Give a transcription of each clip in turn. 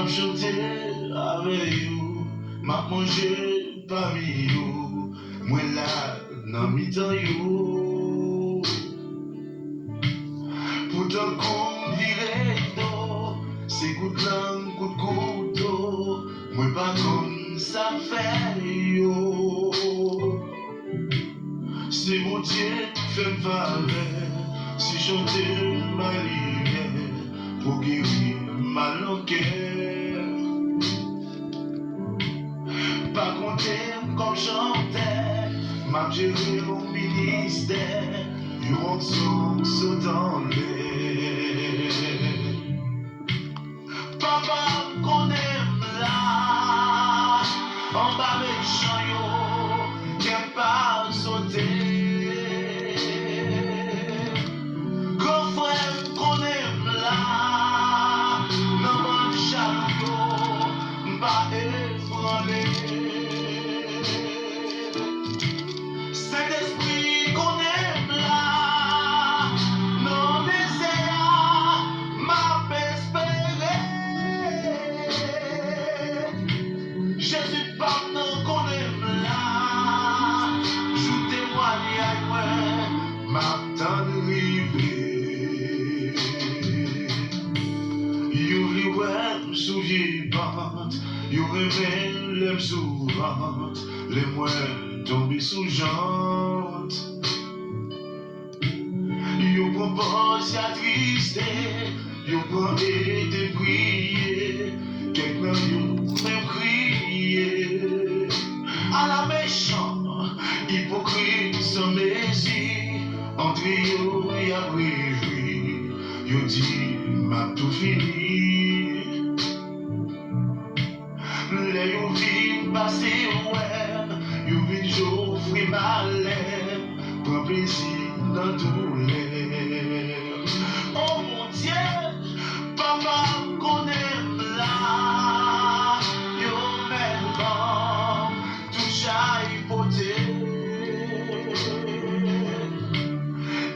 m'a chanté avec vous, m'a mangé parmi vous, moi là, dans mi-temps you. Pourtant qu'on virait d'eau, c'est coup de langue, coup de couteau, moi pas comme ça fait yo. C'est mon Dieu qui fait me faveur, si chanter ma lumière, pour guérir mal au cœur. Pas compter comme chanter, m'a géré mon ministère, you want so dans l'air. Papa qu'on aime là, en bas méchant yo, qu'elle pas sauter. Grand frère qu'on aime là, non mon chariot, pas effrander. Saint-Esprit qu'on aime là, non désert, m'a espéré. Jésus pardon qu'on aime là, je témoigne à moi, m'attend rivé. You liwem sou vivante, you révèle les souvante, les moins tombés sous jante. You propose ya triste, you prend et te prier, quelqu'un you même crier. À la méchant, hypocrite sans messie, entre you y'a préjoui, you dit m'a tout fini. Les you vivent passer ouais, you vivent j'offre malheur, prends plaisir dans tout l'air. Oh mon Dieu, papa qu'on aime là, yo maintenant, touche à hypothèque.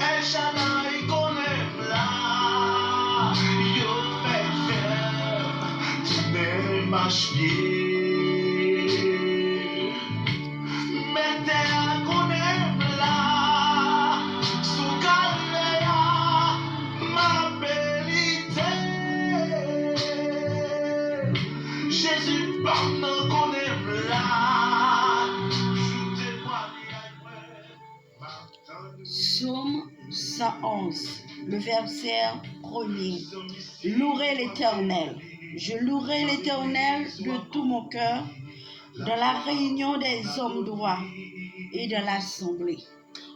El Shaddai qu'on aime là, yo fait faire, tu n'es marche pied. Mettez à qu'on aime là, sous Galéa, ma vérité. Jésus pardon qu'on aime là, je témoigne à moi. Psaume 111, le verset 1er. Louez l'Éternel. Je louerai l'Éternel de tout mon cœur dans la réunion des hommes droits et dans l'assemblée.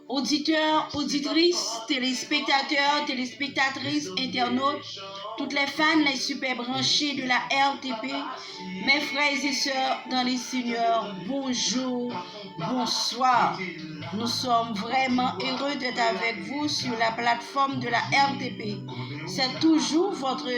Auditeurs, auditrices, téléspectateurs, téléspectatrices, internautes, toutes les fans, les super branchés de la RTP, mes frères et sœurs dans les seigneurs, bonjour, bonsoir. Nous sommes vraiment heureux d'être avec vous sur la plateforme de la RTP. C'est toujours votre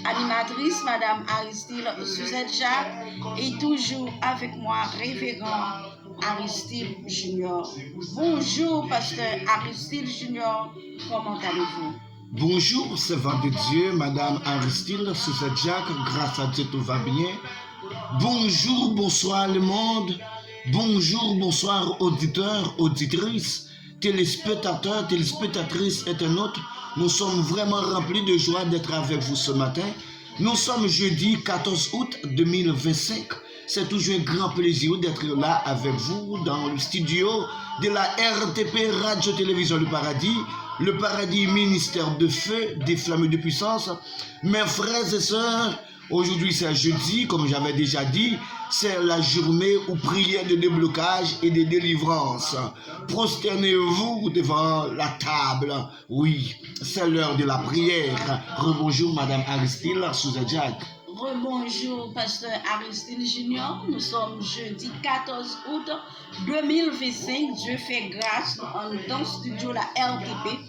animatrice, Madame Aristide Suzette Jacques, et toujours avec moi, révérend Aristide Junior. Bonjour, pasteur Aristide Junior, comment allez-vous? Bonjour, servant de Dieu, Madame Aristide Suzette Jacques, grâce à Dieu tout va bien. Bonjour, bonsoir le monde. Bonjour, bonsoir auditeurs, auditrices, téléspectateurs, téléspectatrices, internautes. Nous sommes vraiment remplis de joie d'être avec vous ce matin. Nous sommes jeudi 14 août 2025. C'est toujours un grand plaisir d'être là avec vous dans le studio de la RTP Radio-Télévision Le Paradis ministère de feu, des flammes de puissance. Mes frères et sœurs, aujourd'hui c'est jeudi, comme j'avais déjà dit, c'est la journée où prière de déblocage et de délivrance. Prosternez-vous devant la table. Oui, c'est l'heure de la prière. Rebonjour Madame Aristide Suzette Jacques. Rebonjour, pasteur Aristide Junior. Nous sommes jeudi 14 août 2025. Dieu fait grâce dans le studio la RTP.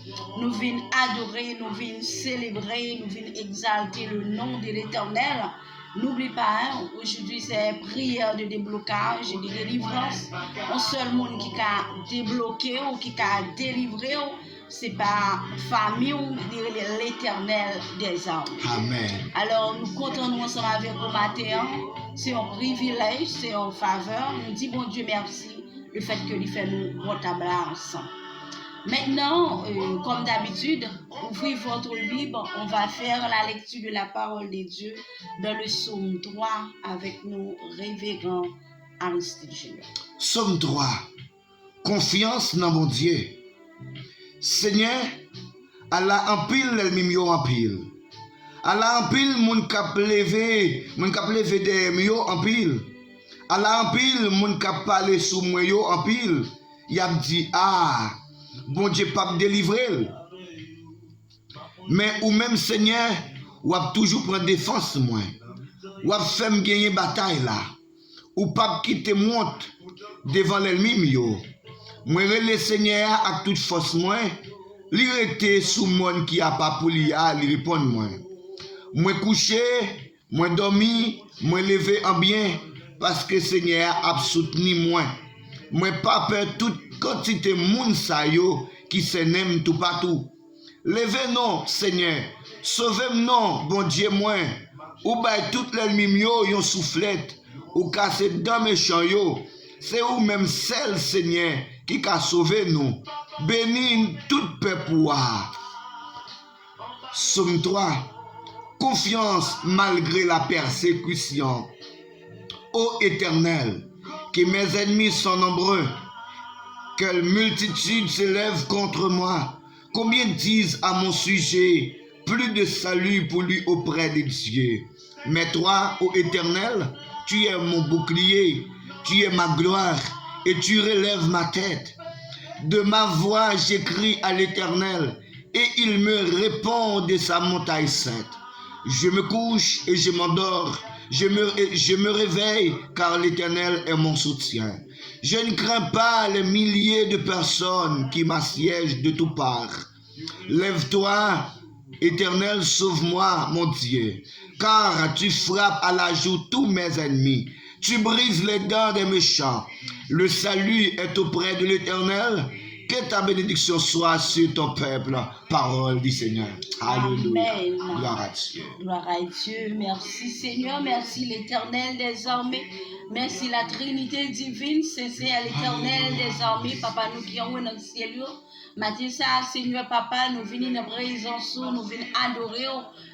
Nous venons adorer, nous venons célébrer, nous venons exalter le nom de l'Éternel. N'oublie pas, aujourd'hui c'est prière de déblocage et de délivrance. Un seul monde qui a débloqué ou qui a délivré, c'est par famille ou l'Éternel des armées. Amen. Alors, nous comptons nous ensemble avec vous matin. C'est un privilège, c'est une faveur. Nous disons, bon Dieu, merci, le fait que nous faisons nous comptables ensemble. Maintenant, comme d'habitude, ouvrez votre Bible, on va faire la lecture de la parole de Dieu dans le psaume 3 avec nos révérends Aristide Junior. Psaume 3. Confiance dans mon Dieu. Seigneur, Allah en pile l'ennemi en pile. Allah en pile moun kap leve de yo en pile. Allah en pile moun kap parler sous moi yo en pile. Y a dit ah, bon Dieu pas me délivrer. Mais ou même Seigneur, ou a toujours prendre défense moi. Ou a fait me gagner bataille là. Ou pas quitter monte devant l'ennemi yo. Moi le Seigneur avec toute force moi, li rete sous monde qui a pas pour li répondre moi. Moi couché, moi dormi, moi levé en bien parce que Seigneur a soutenu moi. Moi pas peur toute quantité moun sa yo qui se n'aime tout partout. Levez non Seigneur, sauvez non bon Dieu moi. Ou bay tout l'ennemi yo yon soufflette ou casse dans méchant yo. C'est ou même celle Seigneur qui a sauvé nous. Bénis tout peuple. Psaume 3. Confiance malgré la persécution. Ô Éternel, que mes ennemis sont nombreux, quelle multitude s'élève contre moi. Combien disent à mon sujet, plus de salut pour lui auprès de Dieu. Mais toi, ô Éternel, tu es mon bouclier, tu es ma gloire, et tu relèves ma tête. De ma voix, j'écris à l'Éternel, et il me répond de sa montagne sainte. Je me couche et je m'endors, je me réveille, car l'Éternel est mon soutien. Je ne crains pas les milliers de personnes qui m'assiègent de toutes parts. Lève-toi, Éternel, sauve-moi, mon Dieu, car tu frappes à la joue tous mes ennemis. Tu brises les dents des méchants. Le salut est auprès de l'Éternel. Que ta bénédiction soit sur ton peuple. Parole du Seigneur. Alléluia. Amen. Gloire à Dieu. Gloire à Dieu. Merci Seigneur. Merci l'Éternel des armées. Merci la Trinité divine. C'est l'Éternel des armées. Papa, nous qui sommes dans le ciel. Matin ça, Seigneur Papa, nous venons dans présence, nous venons adorer,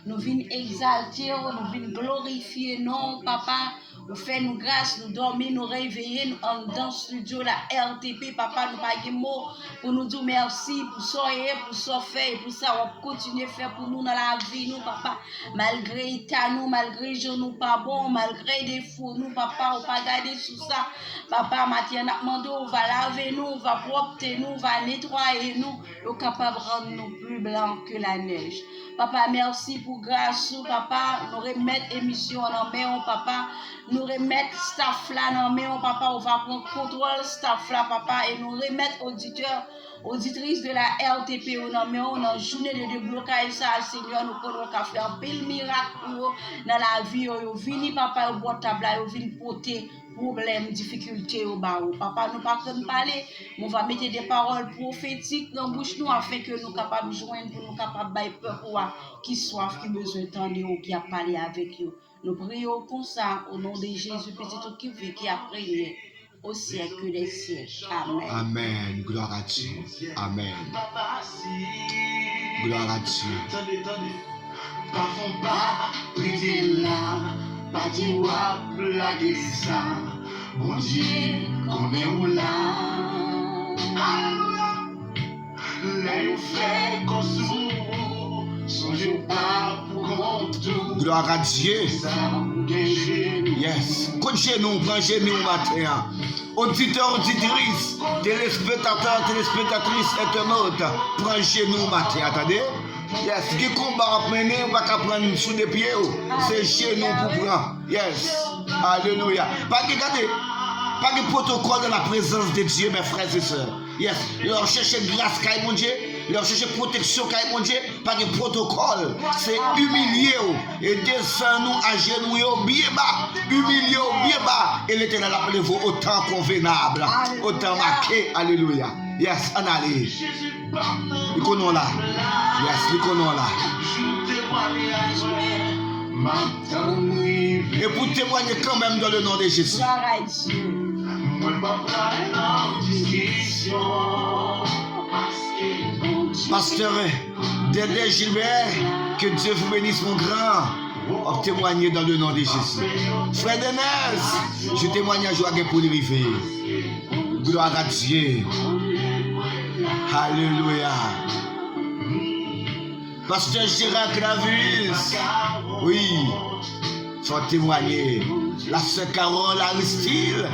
nous venons exalter, nous venons glorifier, non Papa. Nous faisons nous grâce, nous dormons, nous réveillons, nous en dans le studio, la RTP, Papa, nous pas de mots pour nous dire merci, pour ça pour ça faire, pour ça on va continuer à faire pour nous dans la vie, nous, Papa. Malgré état, nous, malgré jour, nous pas bon, malgré défaut, nous, Papa, on pas garder sous ça. Papa, maintenant, on va laver nous, on va propter nous, on va nettoyer nous, on est capable de rendre nous plus blancs que la neige. Papa, merci pour grâce, Papa, nous remettre émission en main, Papa, nous remettre staff là en main, Papa, on va prendre contrôle staff là, Papa, et nous remettre auditeurs, auditrices de la RTP en main, on a journée de déblocage ça, Seigneur, nous pouvons faire un pile miracle dans la vie, vous venez, Papa, au bout de table, vous venez porter problème, difficulté au bas. Papa, nous pas comme parler, on va mettre des paroles prophétiques dans la bouche nous afin que nous capables de joindre, pour nous capables de peuple qui soif, qui besoin d'entendre ou qui a parlé avec eux. Nous prions comme ça au nom de Jésus, petit tout qui vit, qui a prié au siècle des siècles. Amen. Amen. Gloire à Dieu. Amen. Gloire à Dieu. Pas prier là, pas dire blaguer ça. Bon Dieu, qu'on est où là? Alléluia. Les faits qu'on songez pas pour qu'on tout. Gloire à Dieu. Yes. Coachez nous, branchez nous matin. Auditeurs, auditrices, téléspectateurs, téléspectatrices, internautes, branchez nous matin. Attendez. Yes, qui combat à mener, on va prendre sous des pieds. C'est chez nous pour prendre. Yes. Alléluia. Pas de garder. Pas de protocole de la présence de Dieu, mes frères et sœurs. Yes. Leur chercher grâce, car mon Dieu. Leur chercher protection, car mon Dieu. Pas de protocole. C'est humilier. Et descendre nous à genoux, bien bas. Humilier, bien bas. Et l'Éternel appelle vous autant convenable. Autant marqué. Alléluia. Yes, on allait. Nous connaissons là. Yes, nous connaissons là. Et pour témoigner quand même dans le nom de Jésus. Gloire à Dieu. Pasteur Dédé Gilbert, que Dieu vous bénisse mon grand. On témoigne dans le nom de Jésus. Frère Denis, je témoigne à joie pour lui arriver. Gloire à Dieu. Alléluia. Pasteur Gérard Clavus, oui, faut témoigner. La sœur Carole Aristide,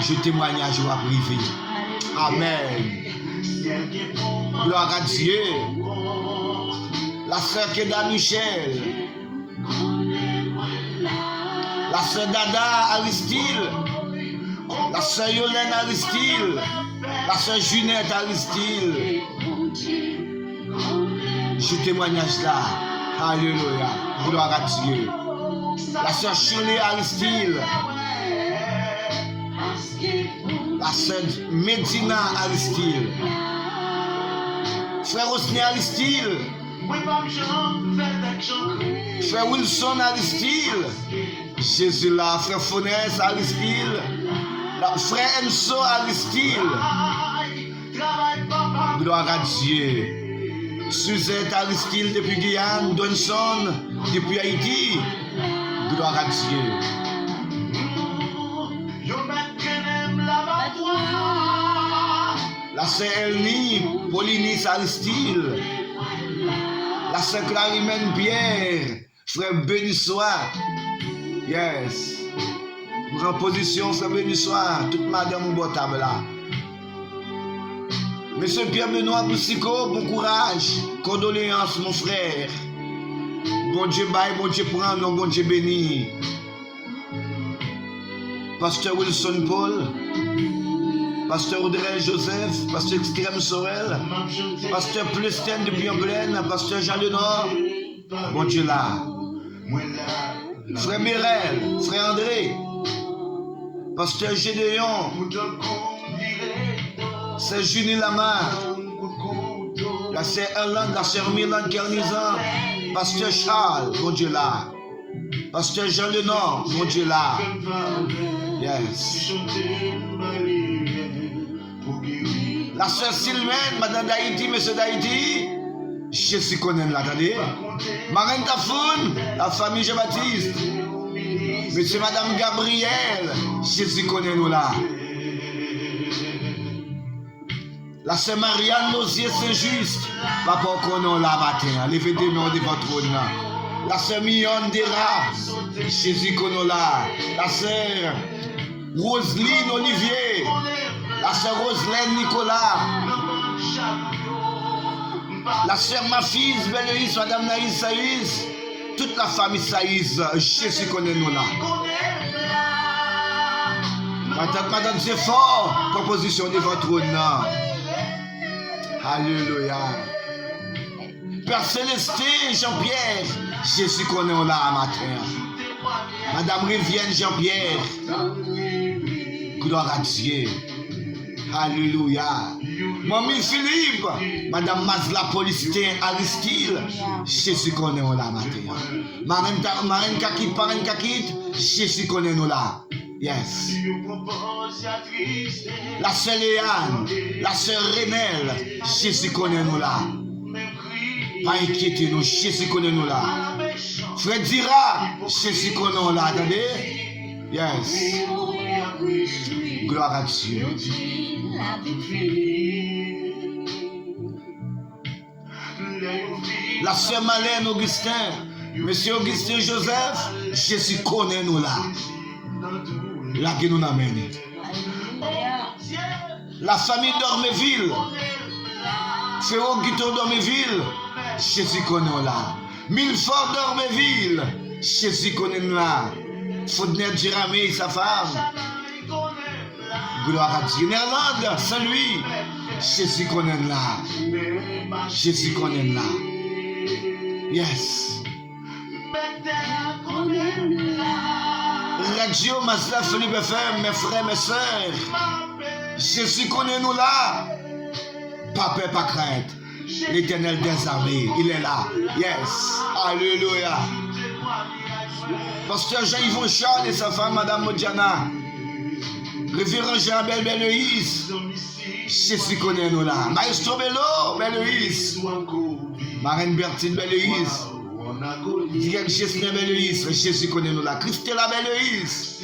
je témoigne à joie privée. Amen. Gloire à Dieu. La sœur Keda Michel. La sœur Dada Aristide. La sœur Yolène Aristide. La sœur Junette Aristide. Je témoignage là. Alléluia. Gloire à Dieu. La sœur Shirley Aristide. La sœur Medina Aristide. Frère Osni Aristide. Frère Wilson Aristide. Jésus là. Frère Fonès Aristide. Frère Enso Aristide. Gloire à Dieu. Suzette Aristide depuis Guyane. Donson depuis Haïti. Gloire à Dieu. La sœur Elni, Paulinis Aristide. La sœur Clarimène Pierre. Frère Bénissoir. Yes. En position, frère Bénissoir. Toute madame au bon table là. Monsieur Pierre Benoît Boussico, bon courage. Condoléances, mon frère. Bon Dieu baille, bon Dieu prend, non, bon Dieu béni. Pasteur Wilson Paul. Pasteur Audrey Joseph, Pasteur Extrême Sorel, Pasteur Plestin de Bienplaine, Pasteur Jean Lenore, bon Dieu là. Frère Mirel, Frère André, Pasteur Gédéon, Sœur Junie Lamar, la Sœur Erland, la Sœur Milan Kernizan, Pasteur Charles, bon Dieu là. Pasteur Jean Lenore, bon Dieu là. Yes. La sœur Sylvaine, madame d'Haïti, monsieur d'Haïti, Jésus connaît là, attendez. Marine Tafoun, la famille Jean-Baptiste. Monsieur, madame Gabriel, Jésus connaît nous là. La sœur Marianne Nosier Saint-Just, papa qu'on là matin, levez des noms de votre trône là. La sœur Millionne Dera, Jésus connaît là. La sœur Roselyne Olivier. La sœur Roselaine Nicolas, la sœur Mafise Beleïs, madame Naïs Saïs, toute la famille Saïs, Jésus connaît nous là. Madame c'est fort, proposition de votre trône là. Alléluia. Père Célestin Jean-Pierre, Jésus connaît nous là matin. Madame Rivienne Jean-Pierre, gloire à Dieu. Alléluia. Mamie Philippe, madame Mazla Polistin Aristide, Jésus connaît nous là matin. Marine Kakit, Parine Kakit, Jésus connaît nous là. Yes. La sœur Léane, la sœur Renelle, Jésus connaît nous là. Pas inquiétez nous, Jésus connaît nous là. Frère Dira, Jésus connaît nous là, attendez. Yes. Gloire à Dieu. La sœur Malène Augustin, monsieur Augustin Joseph, Jésus connaît nous là. Là qui nous amène. La famille d'Ormeville, Frère Guito d'Ormeville, Jésus connaît nous là. Milford d'Ormeville, Jésus connaît nous là. Faudner Jéramé et sa femme. Gloire à Dieu. Néerlande, Saint-Louis, Jésus connaît là. Jésus connaît là. Yes. Radio Mazda Philippe FM, mes frères, mes sœurs. Jésus connaît nous là. Pas peur, pas crainte. L'Éternel des armées, il est là. Yes. Alléluia. Pasteur Jean-Yvon Charles et sa femme, Madame Modiana. Révérend Jean Belleïs. Jésus connaît nous là. Maestro Bello, Belleïs. Marraine Bertine Belleïs. Direct Jésus Belleïs. Jésus connaît nous là. Christella Belleïs.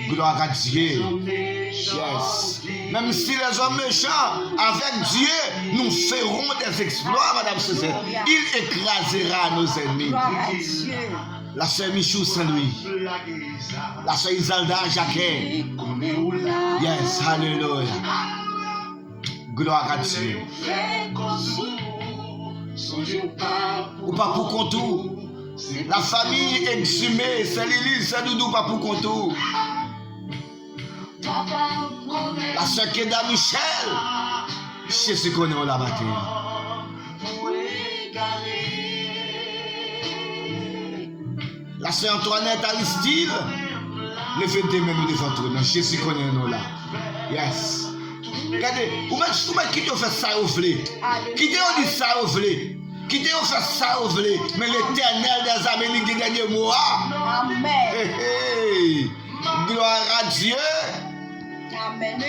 Gloire à Dieu. Yes. Même si les hommes méchants, avec Dieu, nous ferons des exploits, Madame Suzette. Il écrasera nos ennemis. Gloire à Dieu. La sœur Michou Saint-Louis. La sœur Isalda Jacquet. Yes, hallelujah. Gloire à Dieu. Ou pas pour contour. La famille exhumée, c'est Lily, c'est Doudou, pas pour contour. La sœur Keda Michel. Jésus connaît la bataille. La sœur Antoinette Aristide, le fait de même devant toi. Jésus connaît nous là. Yes. Regardez, vous qui te fait ça au flé. Qui te dit ça au flé. Qui te fait ça au flé. Mais l'Éternel des armées, il dit dernier mot. Amen. Hey, hey. Gloire à Dieu. Amen.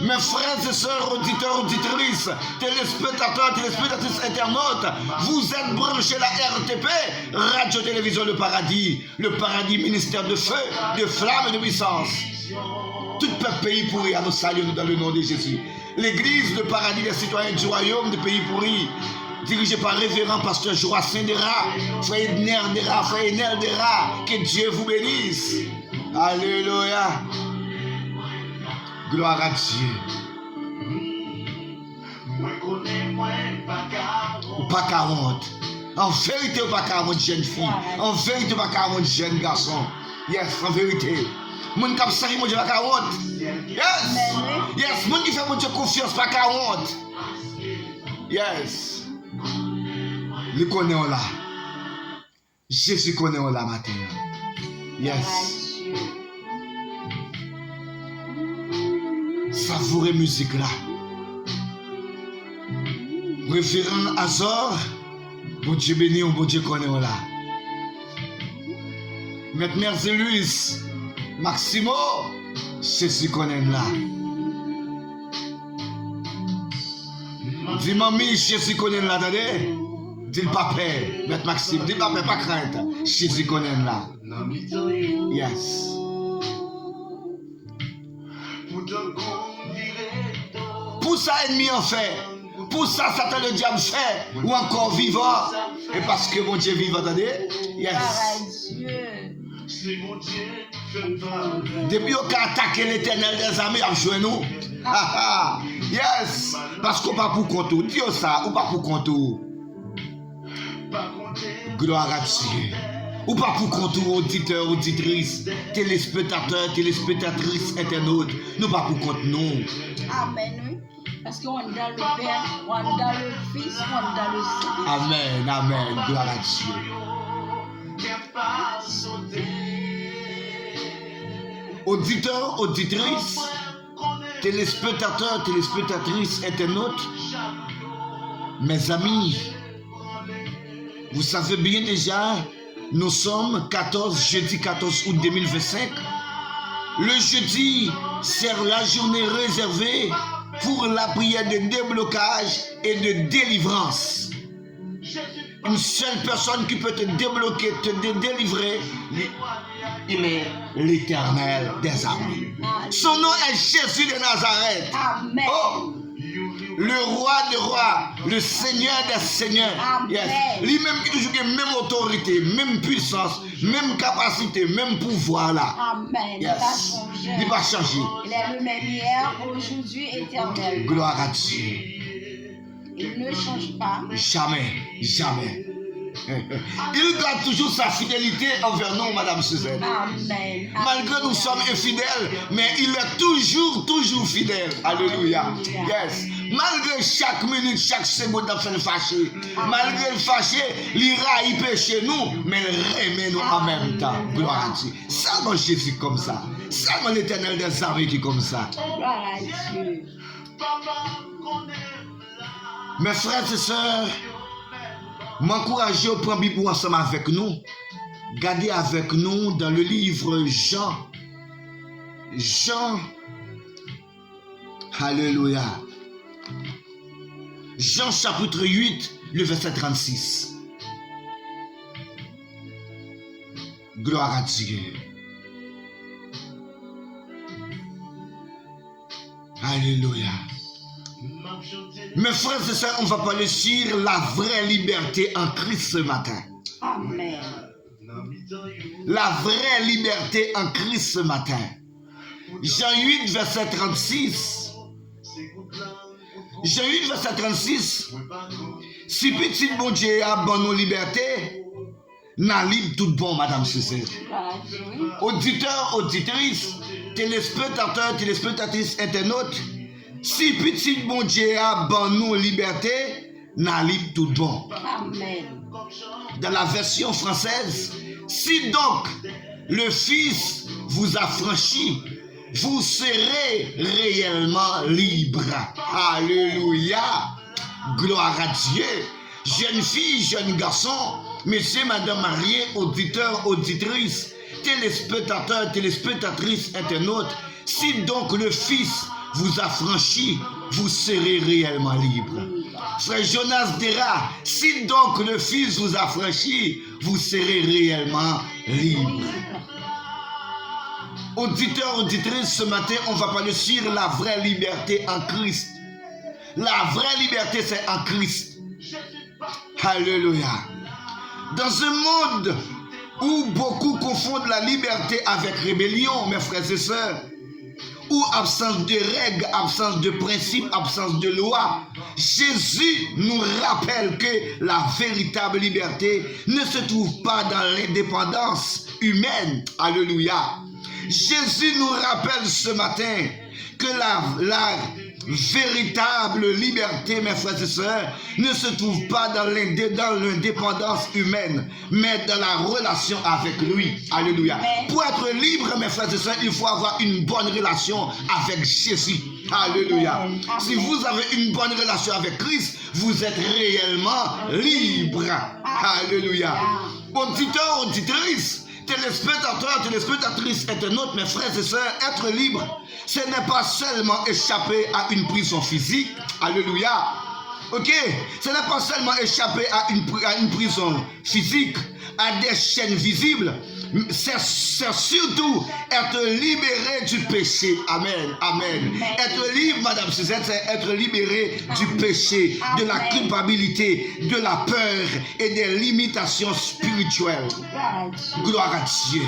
Mes frères et sœurs, auditeurs, auditrices, téléspectateurs, téléspectatrices, internautes, vous êtes branchés à la RTP, Radio-Télévision Le Paradis ministère de feu, de flamme et de puissance. Tout peuple pays pourri à nous saluer dans le nom de Jésus. L'église Le Paradis des citoyens du royaume des pays pourris, dirigée par révérend pasteur Joachim Dera, frère Edner Dera, frère Enel Dera, que Dieu vous bénisse. Alléluia. Gloire à Dieu. Ou pas 40. En vérité, ou pas 40 jeunes filles. En vérité, ou pas 40 jeunes garçons. Yes, en vérité. Moun kap sari mon Dieu pas 40. Yes. Yes, moun qui fait mon Dieu confiance pas 40. Yes. Le connaît on là. Jésus connaît on là matin. Yes. Savourez musique là. Référent Azor, bon Dieu béni, bon Dieu connaît là. Maître Merceluis, Maximo, Jésus connaît là. Dis mamie, Jésus connaît là, attendez. Dis le papa, Maître Maxime, dis le papa, pas crainte. Jésus connaît là. Yes. Pour ça, ennemi en fait. Pour ça, Satan le diable fait. Ou encore vivant. Et parce que mon Dieu vivant, attendez. Yes. Depuis qu'on a attaqué l'éternel des armées, à jouer nous. Yes. Parce qu'on pas pour contour. Dis ça, ou pas pour contour. Gloire à Dieu. Ou pas pour contour, auditeurs, auditrices, téléspectateurs, téléspectatrices, internautes. Nous pas pour compte, non. Amen, oui. Parce qu'on est dans le Père, on est dans le Fils, on est dans le Saint. Amen, amen. Gloire à Dieu. Auditeurs, auditrices, téléspectateurs, téléspectatrices, internautes, mes amis, vous savez bien déjà, nous sommes jeudi 14 août 2025. Le jeudi, c'est la journée réservée pour la prière de déblocage et de délivrance. Une seule personne qui peut te débloquer, te délivrer, il est l'Éternel des armées. Son nom est Jésus de Nazareth. Amen. Oh, le roi des rois, le seigneur des seigneurs. Yes. Lui-même qui toujours a même autorité, même puissance, même capacité, même pouvoir là. Amen. Yes. Il ne va pas changer. Il est le même hier, aujourd'hui, éternel. Gloire à Dieu. Il ne change pas. Jamais, jamais. Il garde toujours sa fidélité envers nous, Madame Suzette. Amen. Malgré nous sommes infidèles, mais il est toujours fidèle. Alléluia. Yes. Malgré chaque minute, chaque seconde, il fait le fâché. Malgré le fâché, il raille chez nous, mais il remet nous en même temps. Gloire à Dieu. Seulement Jésus comme ça. Seulement l'Éternel des armées qui est comme ça. Gloire à Dieu. Mes frères et sœurs, m'encourager à prendre Bible ensemble avec nous. Gardez avec nous dans le livre Jean. Jean. Alléluia. Jean chapitre 8, le verset 36. Gloire à Dieu. Alléluia. Mes frères et sœurs, on va parler sur la vraie liberté en Christ ce matin. Amen. La vraie liberté en Christ ce matin. Jean 8, verset 36. Jean 8, verset 36. Si petit bon Dieu a bon nos liberté, n'a libre tout bon, madame Cécile. Gloire à Dieu. Auditeurs, auditrices, téléspectateurs, téléspectatrices, internautes, si petit bon Dieu a bon nos liberté, n'a libre tout bon. Amen. Dans la version française, si donc le Fils vous a franchi, vous serez réellement libre. Alléluia. Gloire à Dieu. Jeune fille, jeune garçon, monsieur, madame mariés, auditeurs, auditrices, téléspectateurs, téléspectatrices, internautes, si donc le Fils vous a franchi, vous serez réellement libre. Frère Jonas dira, si donc le Fils vous a franchi, vous serez réellement libre. Auditeurs, auditrices, ce matin, on va parler sur la vraie liberté en Christ. La vraie liberté, c'est en Christ. Alléluia. Dans un monde où beaucoup confondent la liberté avec rébellion, mes frères et sœurs, où absence de règles, absence de principes, absence de loi, Jésus nous rappelle que la véritable liberté ne se trouve pas dans l'indépendance humaine. Alléluia. Jésus nous rappelle ce matin que la véritable liberté, mes frères et sœurs, ne se trouve pas dans l'indépendance humaine, mais dans la relation avec lui. Alléluia. Pour être libre, mes frères et sœurs, il faut avoir une bonne relation avec Jésus. Alléluia. Si vous avez une bonne relation avec Christ, vous êtes réellement libre. Alléluia. Auditeurs, auditrices, téléspectateurs, téléspectatrices, internautes, mes frères et sœurs, être libre, ce n'est pas seulement échapper à une prison physique. Alléluia. Ok? Ce n'est pas seulement échapper à une prison physique, à des chaînes visibles. C'est surtout être libéré du péché. Amen. Amen. Être libre, madame Suzette, c'est être libéré du péché, de la culpabilité, de la peur et des limitations spirituelles. Gloire à Dieu.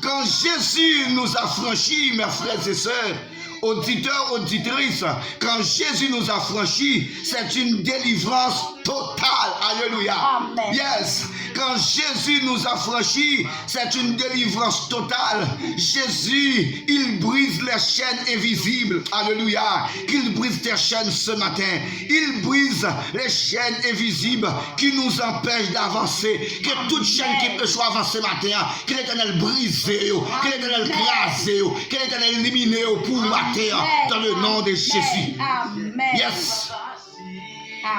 Quand Jésus nous a franchis, mes frères et sœurs, auditeurs, auditrices, quand Jésus nous a franchis, c'est une délivrance totale. Alléluia. Amen. Yes. Quand Jésus nous a franchis, c'est une délivrance totale. Jésus, il brise les chaînes invisibles. Alléluia. Qu'il brise tes chaînes ce matin. Il brise les chaînes invisibles qui nous empêchent d'avancer. Que toute chaîne qui peut soit avancer ce matin, que l'Éternel brise, que l'Éternel crase, que l'Éternel élimine pour matin dans le nom de Jésus. Amen. Yes.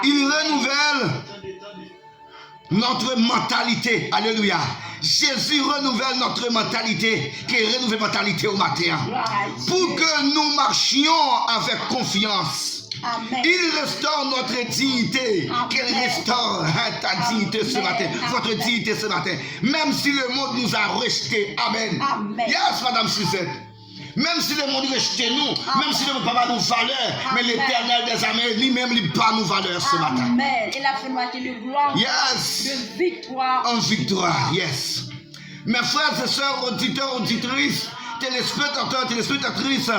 Il renouvelle notre mentalité. Alléluia. Jésus renouvelle notre mentalité, qui est renouvelée mentalité au matin. Pour que nous marchions avec confiance. Amen. Il restaure notre dignité. Qu'il restaure ta dignité ce matin. Votre dignité ce matin. Même si le monde nous a rejetés. Amen. Amen. Yes, madame Suzette. Même si le monde rejette nous, même si le monde n'a pas nos valeurs, mais l'Éternel des armées lui-même lui pas nos valeurs ce matin. Amen. Il a fait moitié de gloire, Yes. de victoire. En victoire, yes. Mes frères et sœurs, auditeurs, auditrices, téléspectateurs, téléspectatrices,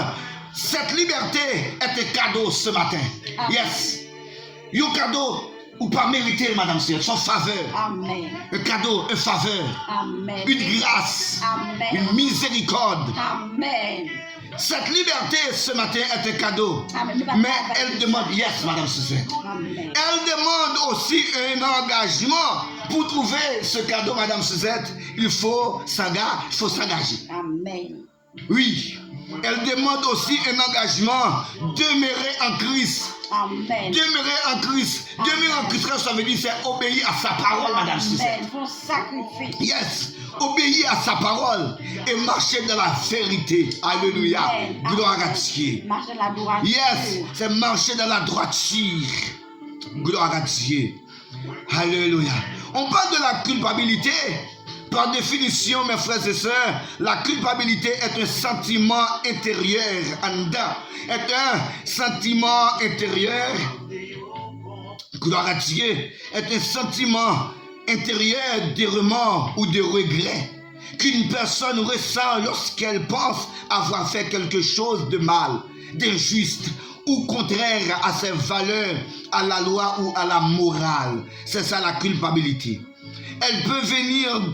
cette liberté est un cadeau ce matin. Amen. Yes. Un cadeau ou pas mérité, madame Sœur, son faveur. Amen. Un cadeau, une faveur, Amen. une grâce, Amen. une miséricorde. Amen. Cette liberté ce matin est un cadeau. Amen. Mais elle demande, yes, madame Suzette. Amen. Elle demande aussi un engagement. Pour trouver ce cadeau, madame Suzette, il faut s'engager. Amen. Oui, elle demande aussi un engagement. Demeurer en Christ. Amen. Demeurer en Christ. Demeurer en Christ, ça veut dire c'est obéir à sa parole, madame Suzette. Amen. Bon sacrifice. Yes, obéir à sa parole et marcher dans la vérité. Alléluia. Amen. Gloire à Dieu. Marcher la droiture. Yes, c'est marcher dans la droiture. Gloire à Dieu. Alléluia. On parle de la culpabilité. Par définition, mes frères et sœurs, la culpabilité est un sentiment intérieur. Est un sentiment intérieur. Gloire à Dieu. Est un sentiment intérieur de remords ou de regret qu'une personne ressent lorsqu'elle pense avoir fait quelque chose de mal, d'injuste ou contraire à ses valeurs, à la loi ou à la morale. C'est ça la culpabilité. Elle peut venir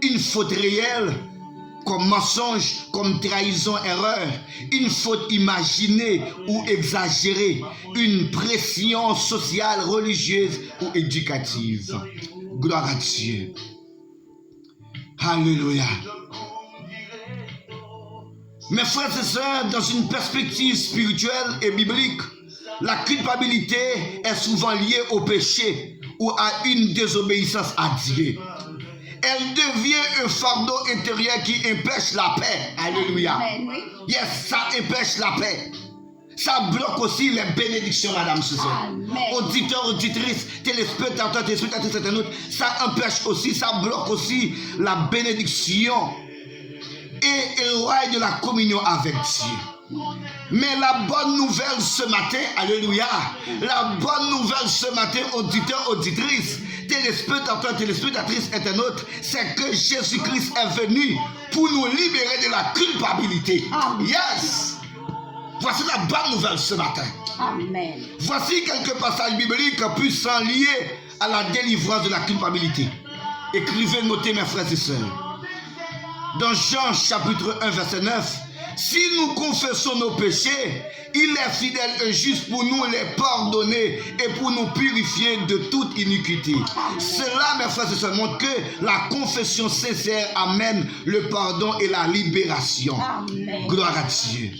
d'une faute réelle, comme mensonge, comme trahison, erreur, une faute imaginée ou exagérée, une pression sociale, religieuse ou éducative. Gloire à Dieu. Alléluia. Mes frères et sœurs, dans une perspective spirituelle et biblique, la culpabilité est souvent liée au péché ou à une désobéissance à Dieu. Elle devient un fardeau intérieur qui empêche la paix. Alléluia. Yes, ça empêche la paix. Ça bloque aussi les bénédictions, madame Suzette. Auditeurs, auditrices, téléspectateurs, téléspectatrices, internautes, ça empêche aussi, ça bloque aussi la bénédiction et éloigne de la communion avec Dieu. Mais la bonne nouvelle ce matin, alléluia, la bonne nouvelle ce matin, auditeurs, auditrices, téléspectateurs, téléspectatrices, internautes, c'est que Jésus-Christ est venu pour nous libérer de la culpabilité. Yes! Voici la bonne nouvelle ce matin. Amen. Voici quelques passages bibliques puissants liés à la délivrance de la culpabilité. Écrivez, notez mes frères et sœurs. Dans Jean chapitre 1 verset 9, si nous confessons nos péchés, il est fidèle et juste pour nous les pardonner et pour nous purifier de toute iniquité. Cela, mes frères et sœurs, montre que la confession sincère amène le pardon et la libération. Amen. Gloire à Dieu.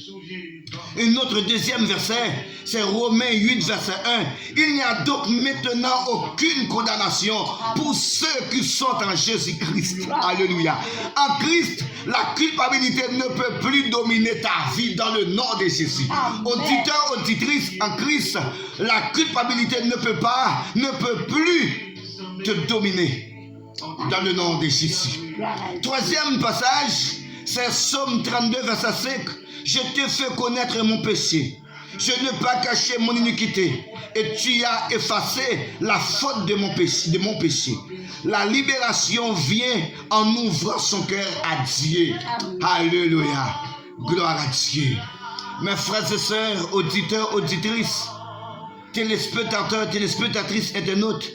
Et notre deuxième verset, c'est Romains 8, verset 1. Il n'y a donc maintenant aucune condamnation pour ceux qui sont en Jésus-Christ. Alléluia. En Christ, la culpabilité ne peut plus dominer ta vie dans le nom de Jésus. Auditeur, auditrice, en Christ, la culpabilité ne peut plus te dominer dans le nom de Jésus. Troisième passage, c'est Psaume 32, verset 5. Je te fais connaître mon péché. Je n'ai pas caché mon iniquité. Et tu as effacé la faute de mon péché. La libération vient en ouvrant son cœur à Dieu. Alléluia. Gloire à Dieu. Mes frères et sœurs, auditeurs, auditrices, téléspectateurs, téléspectatrices, internautes,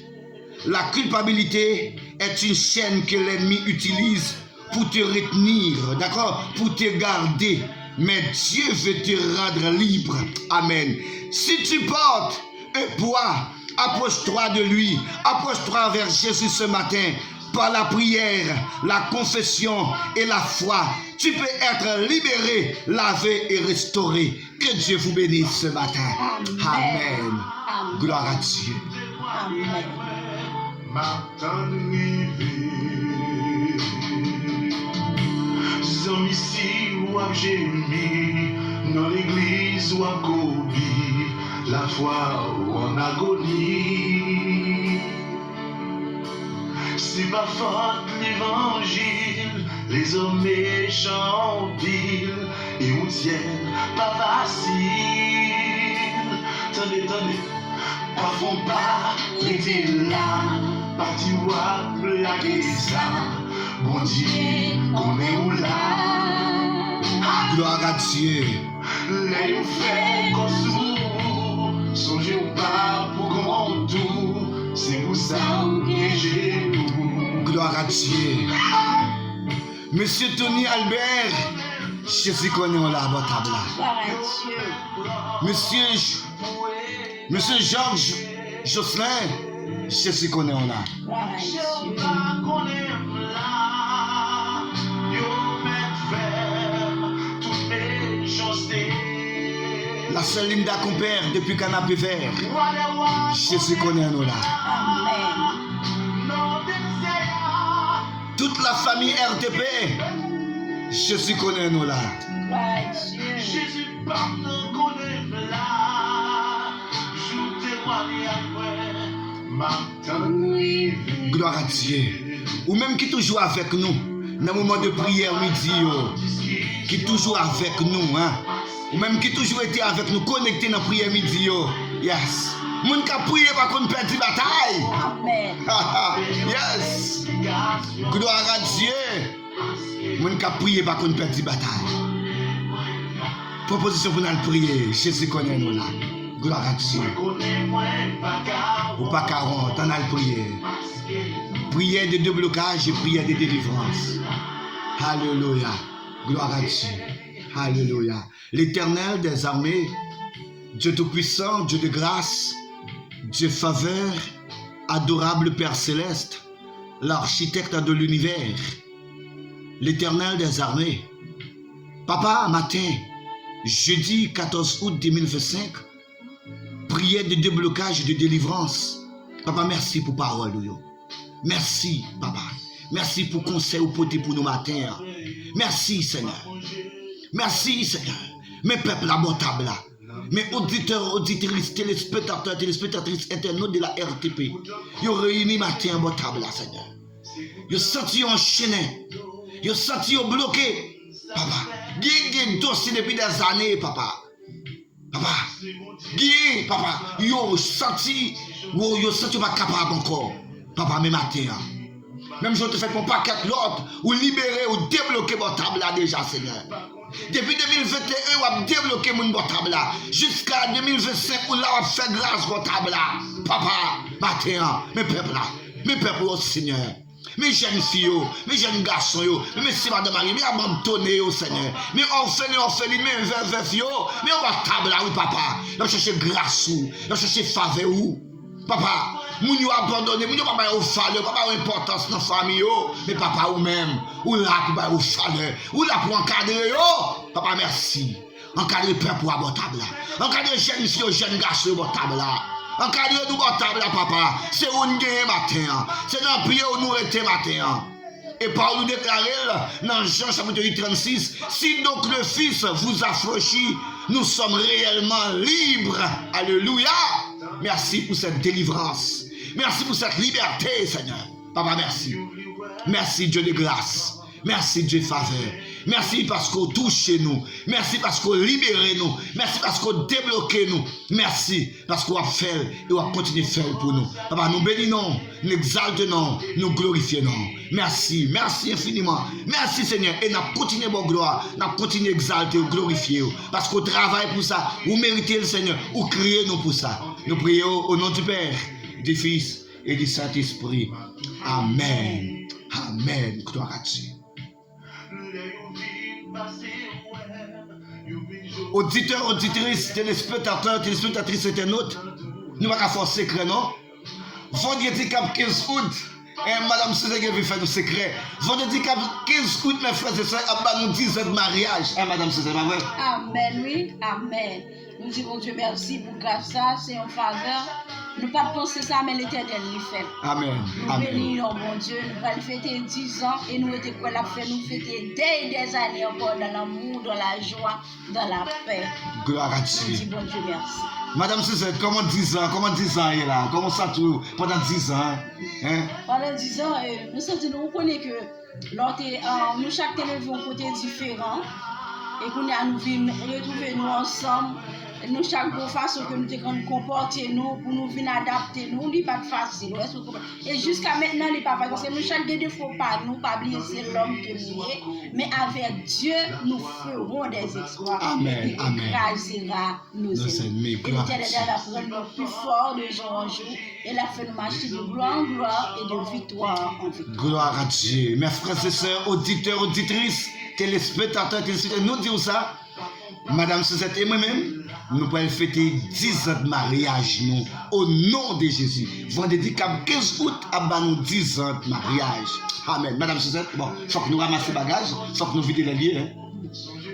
la culpabilité est une chaîne que l'ennemi utilise pour te retenir, d'accord, pour te garder. Mais Dieu veut te rendre libre. Amen. Si tu portes un poids, approche-toi de lui. Approche-toi vers Jésus ce matin. Par la prière, la confession et la foi, tu peux être libéré, lavé et restauré. Que Dieu vous bénisse ce matin. Amen. Amen. Gloire à Dieu. Amen. Zami si wap jemi, dans l'église ou à Kobi, la foi ou en agonie. C'est pas faute l'évangile, les hommes méchants en pile, et on tient pas facile. Tenez, pas font pas, mettez là, parti wap la ça. Bon Dieu, qu'on est où là? Gloire à Dieu. Les fait comme sous, songez ou pas pour grand tout, c'est pour ça que j'ai nous. Gloire à Dieu. Monsieur Tony Albert, Jésus connaît on la bonne table. Gloire à Dieu. Monsieur Georges Jocelyn, Jésus connaît on la. Gloire à Dieu. La seule Linda qu'on perd depuis canapé vert. Jésus connaît nous là. Amen. Toute la famille RTP. Jésus connaît nous là. Gloire à Dieu. Jésus parle connaît là. Je témoigne après. Gloire à Dieu. Ou même qui toujours avec nous. Dans le moment de prière midi. Qui toujours avec nous. Hein? Ou même qui toujours été avec nous. Connecté dans la prière midi. Yes. Moun qui a prié par contre perd la bataille. Amen. Yes. Gloire à Dieu. Moun qui a prié par contre perd la bataille. Proposition pour nous prier. Jésus connaît nous là. Gloire à Dieu. Ou pas 40, on a le prier. Prière de déblocage et prière de délivrance. Alléluia. Gloire à Dieu. Alléluia. L'Éternel des armées, Dieu Tout-Puissant, Dieu de grâce, Dieu faveur, adorable Père Céleste, l'architecte de l'univers, l'Éternel des armées. Papa, matin, jeudi 14 août 2025, prière de déblocage et de délivrance. Papa, merci pour parole. Merci, papa. Merci pour conseil ou poté pour nous matin. Merci, Seigneur. Merci, Seigneur. Mes peuples abotables, mes auditeurs, auditrices, téléspectateurs, téléspectatrices, internautes de la RTP, ils ont réuni matin abotable, Seigneur. Ils ont senti enchaîné. Ils ont senti bloqué. Papa, il y a dossier depuis des années, papa. Papa, papa, ils ont senti pas capable encore. Papa, mes matins. Même je te fais mon paquet l'autre, ou libérer, ou débloquer mon table là déjà, Seigneur. Depuis 2021, on a débloqué mon table là. Jusqu'à 2025, on a fait grâce mon table là. Papa, matin, mes peuples là. Mes peuples, oh Seigneur. Mes jeunes filles, mes jeunes garçons, mes si madame Marie, mes abandonnés, Seigneur. Mes orphelins, mes veufs, mais on va table là, oui, papa. On cherche grâce, on cherche faveur. Papa, moun yo abandonné, moun yo pas au faleur, pas importance dans la famille, mais papa ou même, ou là pour au faleur, ou là pour encadrer yo. Papa, merci. Encadrer le peuple pour abordable là. Encadrer jeunes filles, jeunes garçons pour table là. Encadrer nous pour table là, papa. C'est où nous gagnons matin. C'est dans la prière où nous restons matin. Et par nous déclarer dans Jean chapitre 8, 36, si donc le Fils vous affranchit, nous sommes réellement libres. Alléluia. Merci pour cette délivrance. Merci pour cette liberté, Seigneur. Papa, merci. Merci, Dieu de grâce. Merci, Dieu de faveur. Merci parce qu'on touche nous. Merci parce qu'on libère nous. Merci parce qu'on débloque nous. Merci parce qu'on a fait et on va continuer à faire pour nous. Papa, nous bénissons, nous exaltons, nous glorifions. Merci, merci infiniment. Merci, Seigneur. Et nous continuons bonne gloire. Nous continuons à exalter, glorifier. Parce qu'on travaille pour ça. Vous méritez le Seigneur. Vous criez nous pour ça. Nous prions au nom du Père, du Fils et du Saint-Esprit. Amen. Amen. Gloire à Dieu. Auditeurs, auditrices, téléspectateurs, téléspectatrices, internautes, nous ne pouvons pas faire secret, non? Vendredi 15 août, Madame Césaire qui veut faire nos secrets. Vendredi 15 août, mes frères et sœurs, nous 10 ans de mariage. Madame Césaire, pas vrai? Amen, oui, amen. Nous disons Dieu merci pour grâce ça, c'est en faveur. Nous ne pas penser ça, mais l'Éternel le fait. Amen. Nous bénissons, mon Dieu, nous allons fêter 10 ans et nous étions quoi la fait, nous fêter des années encore dans l'amour, dans la joie, dans la paix. Gloire à Nous Dieu. disons bon Dieu merci. Madame Césaire, comment 10 ans est là? Comment ça tout pendant 10 ans? Hein? Pendant 10 ans, nous connaissons que nous chaque télévision un côté différent et qu'on a nous retrouver nous ensemble. Nous chaque façon que nous devons comporter nous pour nous venir adapter nous, n'est pas facile. Et jusqu'à maintenant, il n'est pas facile. Parce que nous chaque des défauts pas nous, pas oublier c'est l'homme que nous sommes. Mais avec Dieu, nous ferons des exploits. Amen. Il écrasera nos ennemis. Et l'Éternel a pris le plus fort de jour en jour. Et il a fait nous marcher de gloire en gloire et de victoire en victoire. Gloire à Dieu. Mes frères et sœurs, auditeurs, auditrices, téléspectateurs, nous disons ça. Madame Suzette et moi-même, nous pouvons fêter 10 ans de mariage, nous, au nom de Jésus. Vendredi 15 août, nous 10 ans de mariage. Amen. Madame Suzette, bon, il faut que nous ramassions les bagages, il faut que nous vidions les lieux. Hein.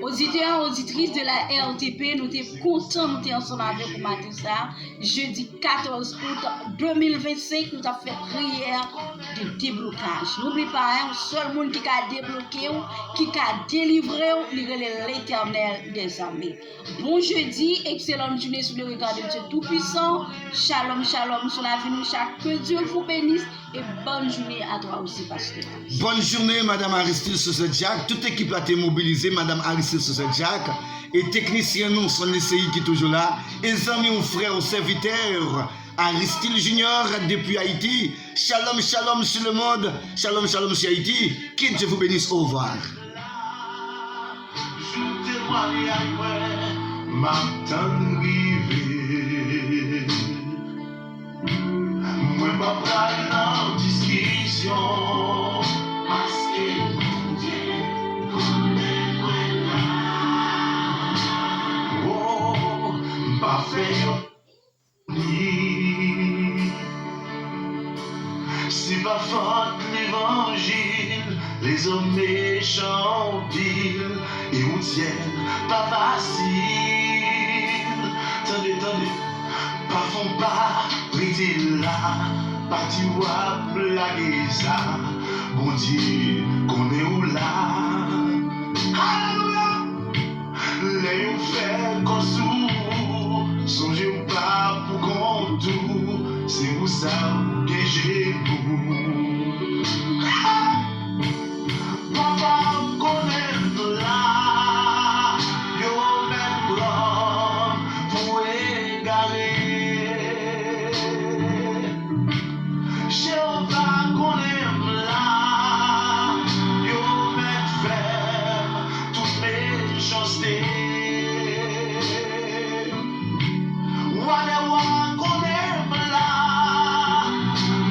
Auditeurs, auditrices de la RTP, nous sommes contents de nous ensemble avec vous matin ça. Jeudi 14 août 2025, nous avons fait prière de déblocage. N'oubliez pas, un seul monde qui a débloqué, qui a délivré, l'Éternel des armées. Bon jeudi, excellente journée sous le regard de Dieu Tout-Puissant. Shalom, shalom sur la vie de chaque. Que Dieu vous bénisse et bonne journée à toi aussi, pasteur. Bonne journée, Madame Aristide Sosé-Jack. Toute équipe a été mobilisée, Madame Aristide Sosé-Jack. Et technicien, nous, son essai qui est toujours là. Et amis, mon frère, au serviteur, Aristide Junior depuis Haïti. Shalom, shalom sur le monde. Shalom, shalom sur Haïti. Que Dieu vous bénisse. Au revoir. Moi pas parler dans discussion parce que mon Dieu connaît moi là. Oh, pas fait ni c'est pas faute l'évangile, les hommes méchants pile et où tiennent pas facile. Attendez, pas font pas prêter là, pas tu vois blaguer ça. Bon Dieu, qu'on est où là? Alléluia! Les fait qu'on sous, songez ou pas pour qu'on tout, c'est pour ça que j'ai vous. Papa, qu'on est là, yo même grand, pour égaler. Jéhovah qu'on aime là, yo met ferme toute méchanceté. Wadewa qu'on aime là,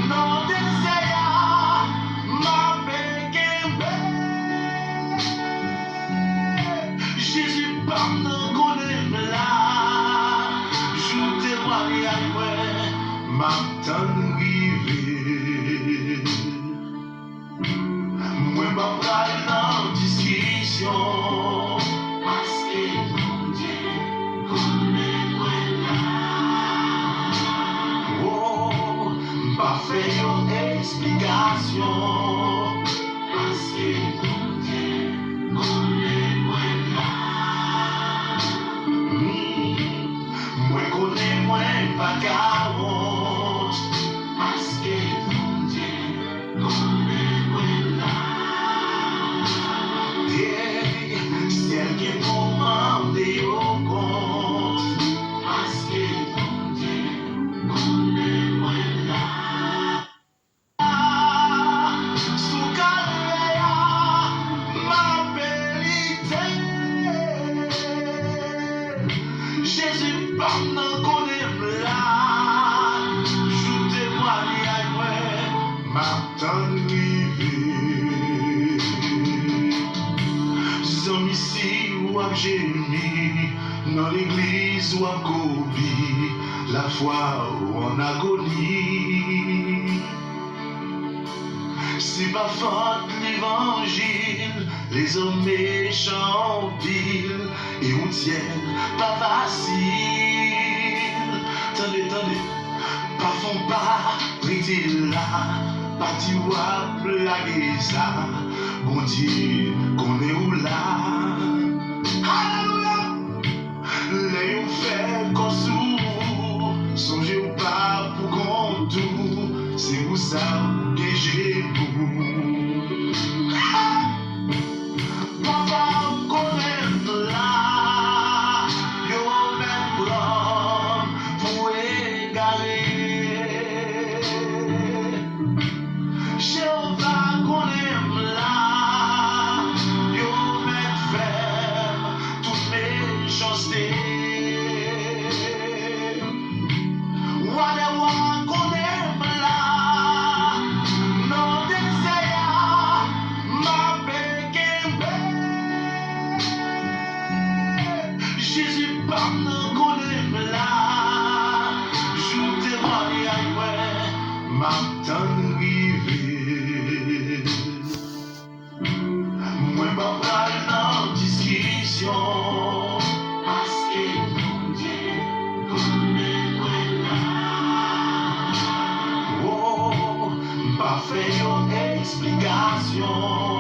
non déséa, ma békembe. Jésus pardon qu'on aime là, je témoigne à moi, ma tendre. Moi pas parler dans discussion parce que mon Dieu connaît moi là. Oh, pas fait une explication parce que mon Dieu connaît moi là. Moi connais moi pas quarante parce que mon Dieu connaît moi là. Si alguien commande au compte, parce que mon Dieu connaît moi là. Sous carrière, ma vérité. Jésus pardon qu'on aime là. Je témoigne à moi, ma tendre ici où j'ai mis dans l'église où a gobi la foi ou en agonie. C'est pas faute l'évangile, les hommes méchants pile et où tiennent pas facile. Attendez, pas font pas prêter là, pas tu vois blaguer ça. Bon Dieu, qu'on est où là? Alléluia! Les fait qu'on sous, songez ou pas pour qu'on tout, c'est pour ça que j'ai vous. Papa, qu'on est là, yo même grand, pour égaler. Jéhovah, qu'on aime là, yo met ferme toute méchanceté. Wadewa qu'on aime là, non déséa, parce que mon Dieu connaît moi là. Oh, pas fait une explication.